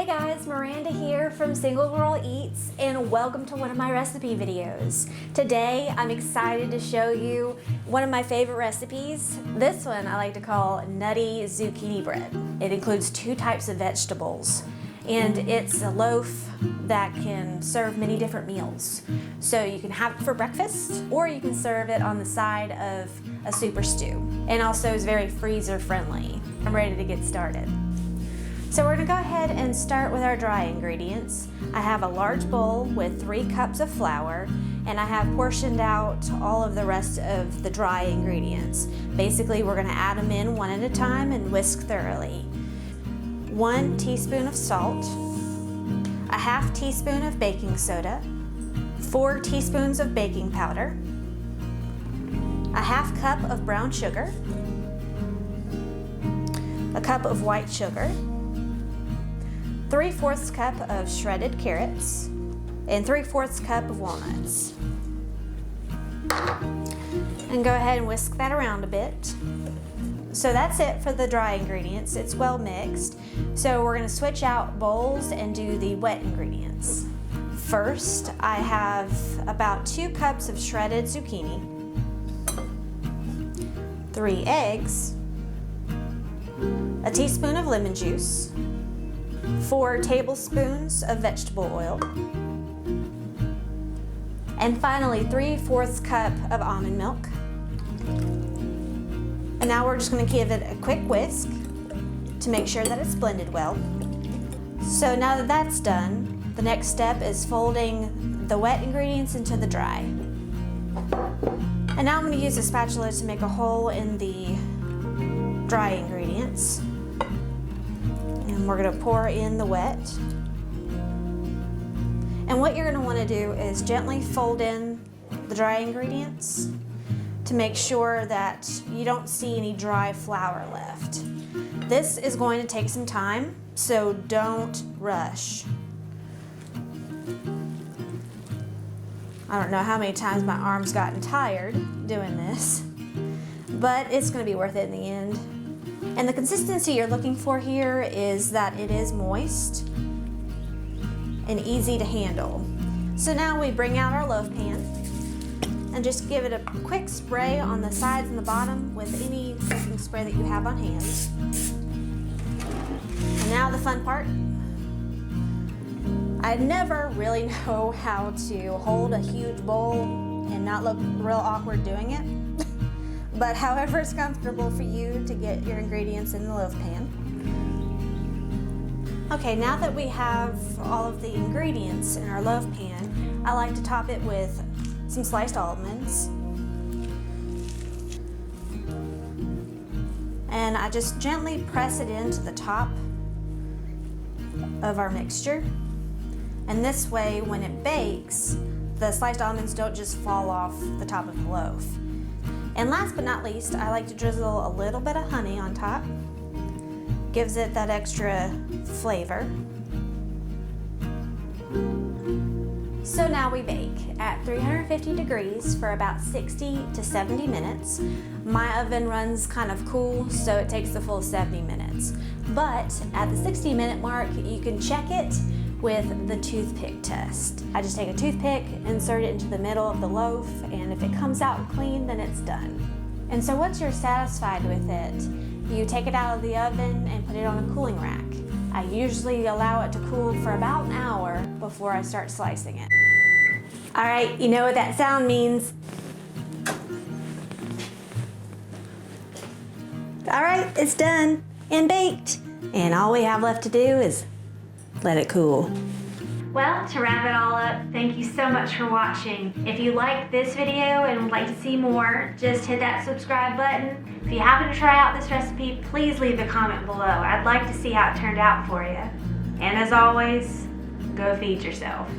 Hey guys, Miranda here from Single Girl Eats, and welcome to one of my recipe videos. Today I'm excited to show you one of my favorite recipes. This one I like to call Nutty Zucchini Bread. It includes 2 types of vegetables, and it's a loaf that can serve many different meals. So you can have it for breakfast, or you can serve it on the side of a soup or stew. And also is very freezer friendly. I'm ready to get started. So we're gonna go ahead and start with our dry ingredients. I have a large bowl with 3 cups of flour, and I have portioned out all of the rest of the dry ingredients. Basically, we're gonna add them in one at a time and whisk thoroughly. 1 teaspoon of salt, a ½ teaspoon of baking soda, 4 teaspoons of baking powder, a ½ cup of brown sugar, a cup of white sugar, 3/4 cup of shredded carrots, and 3/4 cup of walnuts. And go ahead and whisk that around a bit. So that's it for the dry ingredients. It's well mixed. So we're gonna switch out bowls and do the wet ingredients. First, I have about 2 cups of shredded zucchini, 3 eggs, a teaspoon of lemon juice, 4 tablespoons of vegetable oil, and finally 3/4 cup of almond milk. And now we're just going to give it a quick whisk to make sure that it's blended well. So now that that's done, the next step is folding the wet ingredients into the dry. And now I'm going to use a spatula to make a hole in the dry ingredients. And we're going to pour in the wet. And what you're going to want to do is gently fold in the dry ingredients to make sure that you don't see any dry flour left. This is going to take some time, so don't rush. I don't know how many times my arm's gotten tired doing this, but it's going to be worth it in the end. And the consistency you're looking for here is that it is moist and easy to handle. So now we bring out our loaf pan and just give it a quick spray on the sides and the bottom with any cooking spray that you have on hand. And now the fun part. I never really know how to hold a huge bowl and not look real awkward doing it. But however it's comfortable for you to get your ingredients in the loaf pan. Okay, now that we have all of the ingredients in our loaf pan, I like to top it with some sliced almonds. And I just gently press it into the top of our mixture. And this way, when it bakes, the sliced almonds don't just fall off the top of the loaf. And last but not least, I like to drizzle a little bit of honey on top. Gives it that extra flavor. So now we bake at 350 degrees for about 60 to 70 minutes. My oven runs kind of cool, so it takes the full 70 minutes. But at the 60-minute mark, you can check it with the toothpick test. I just take a toothpick, insert it into the middle of the loaf, and if it comes out clean, then it's done. And so once you're satisfied with it, you take it out of the oven and put it on a cooling rack. I usually allow it to cool for about an hour before I start slicing it. All right, you know what that sound means. All right, it's done and baked. And all we have left to do is let it cool. Well, to wrap it all up, thank you so much for watching. If you liked this video and would like to see more, just hit that subscribe button. If you happen to try out this recipe, please leave a comment below. I'd like to see how it turned out for you. And as always, go feed yourself.